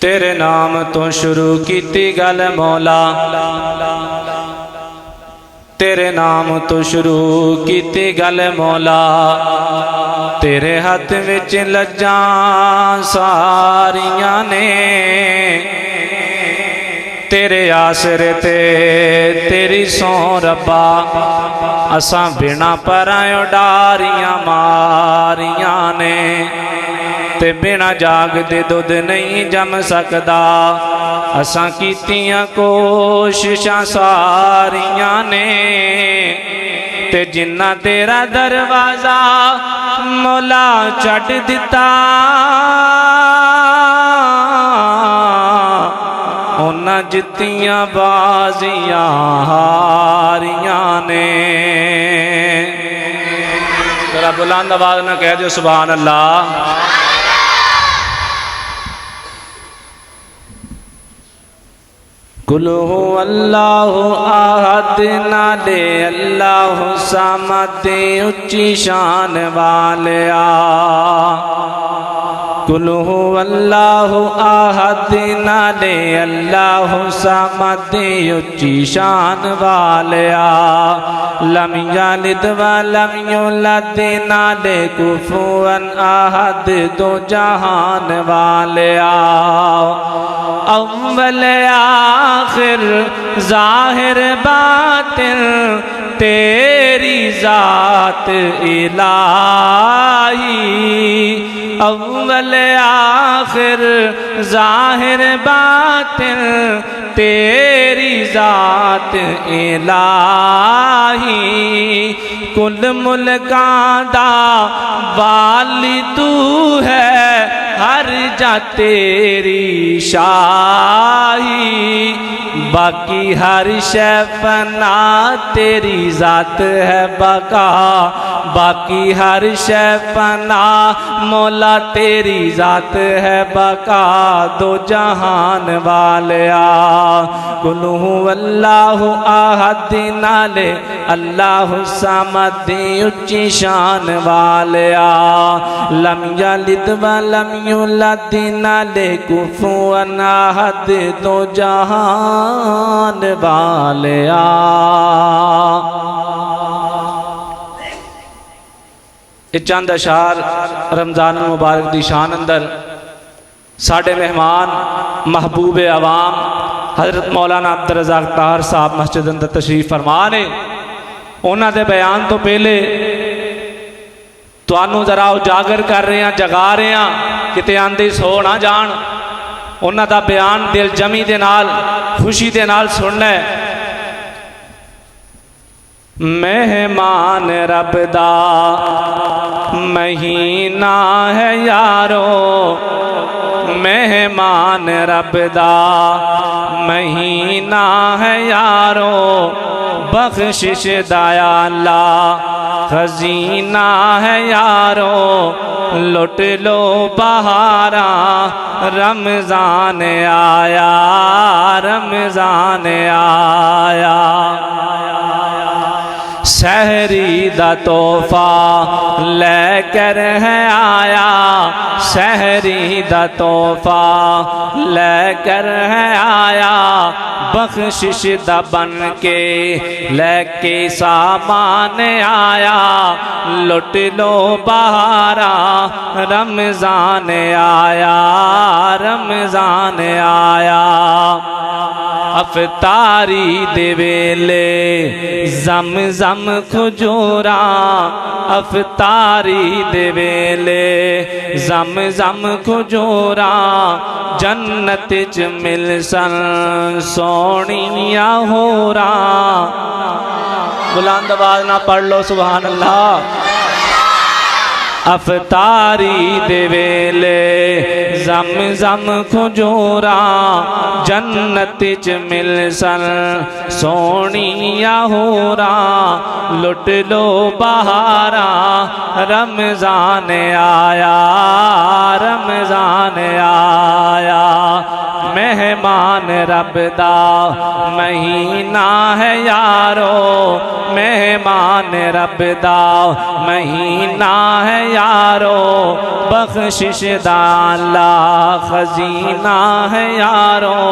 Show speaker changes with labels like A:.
A: तेरे नाम तो शुरू कीती गल मौला, तेरे नाम तो शुरू कीती गल मौला। तेरे हथ विच लज्जां सारियां ने, तेरे आसरे ते तेरी सौ रब्बा। असां बिना परायों डारियां मारियां ने, ते बिना जाग दे दुध नहीं जम सकदा। असां कीतियां कोशिशां सारियां ने, ते जिन्ना तेरा दरवाजा मौला छड्ड दिता, उन्हां जित्तियां बाजियां हारियां ने। जरा बुलंद आवाज ना कह दो सुभान अल्लाह। कुल हु अल्लाहु अहद नाले अल्लाहु समद उच्ची शान वालिया। कुल हु अल्लाहु अहद नाले अल्लाहु समद उच्ची शान वालिया। लम यलिद व लम यूलद नाले कुफुवन अहद दो जहान वालिया। अव्वल आखिर ज़ाहिर बातिन तेरी ज़ात इलाही। अव्वल आखिर ज़ाहिर बातिन तेरी ज़ात इलाही। कुल मुल्कां दा वाली तू है, हर जा तेरी शाही। बाकी हर शै फना तेरी ज़ात है बका। बाकी हर शै फना मौला तेरी ज़ात है बका। दो जहान वालिया। कुल हु अल्लाहु अहद नाले अल्लाहु समद उच्ची शान वालिया। लम यलिद व लम यूलद नाले कुफुवन अहद दो जहान वालिया। ये चंद अशार रमज़ान मुबारक दी शान अंदर साढ़े मेहमान महबूब अवाम हज़रत मौलाना अब्दुल रज़ाक ताहर साहब मस्जिद अंदर तशरीफ फरमा ने। उन्हां दे बयान तो पहले तुहानू जरा उजागर कर रहे हैं, जगा रहे हैं, किते आंदे सो ना जान। उन्हां दा बयान दिल जमी दे नाल खुशी दे नाल सुनना है। मेहमान रब दा महीना है यारो, मेहमान रब दा महीना है यारो। बख्शिश दाया अल्लाह खजीना है यारो। लुट लो बहारा रमज़ान आया, रमज़ान आया। सहरी दा तोहफा लेकर है आया, सहरी दा तोहफा लेकर है आया। बख्शिश दा बन के लेके सामान आया। लुट लो बहारा रमज़ान आया, रमज़ान आया। अफतारी दे वेले जम जम खजूरा, अफतारी दे वेले जम जम खजूरा। जन्नत च मिलसन सोनिया होरा। बुलंद आवाज ना पढ़ लो सुभान अल्लाह। अफतारी दे वेले जम जम खजूरा। जन्नत च मिलसन सोनिया होरा। लुट लो बहारा रमज़ान आया, रमज़ान आया। मेहमान रब दा महीना है यारो, मेहमान रब दा महीना है यारो। बख्शिश दा अल्लाह खजीना है यारों।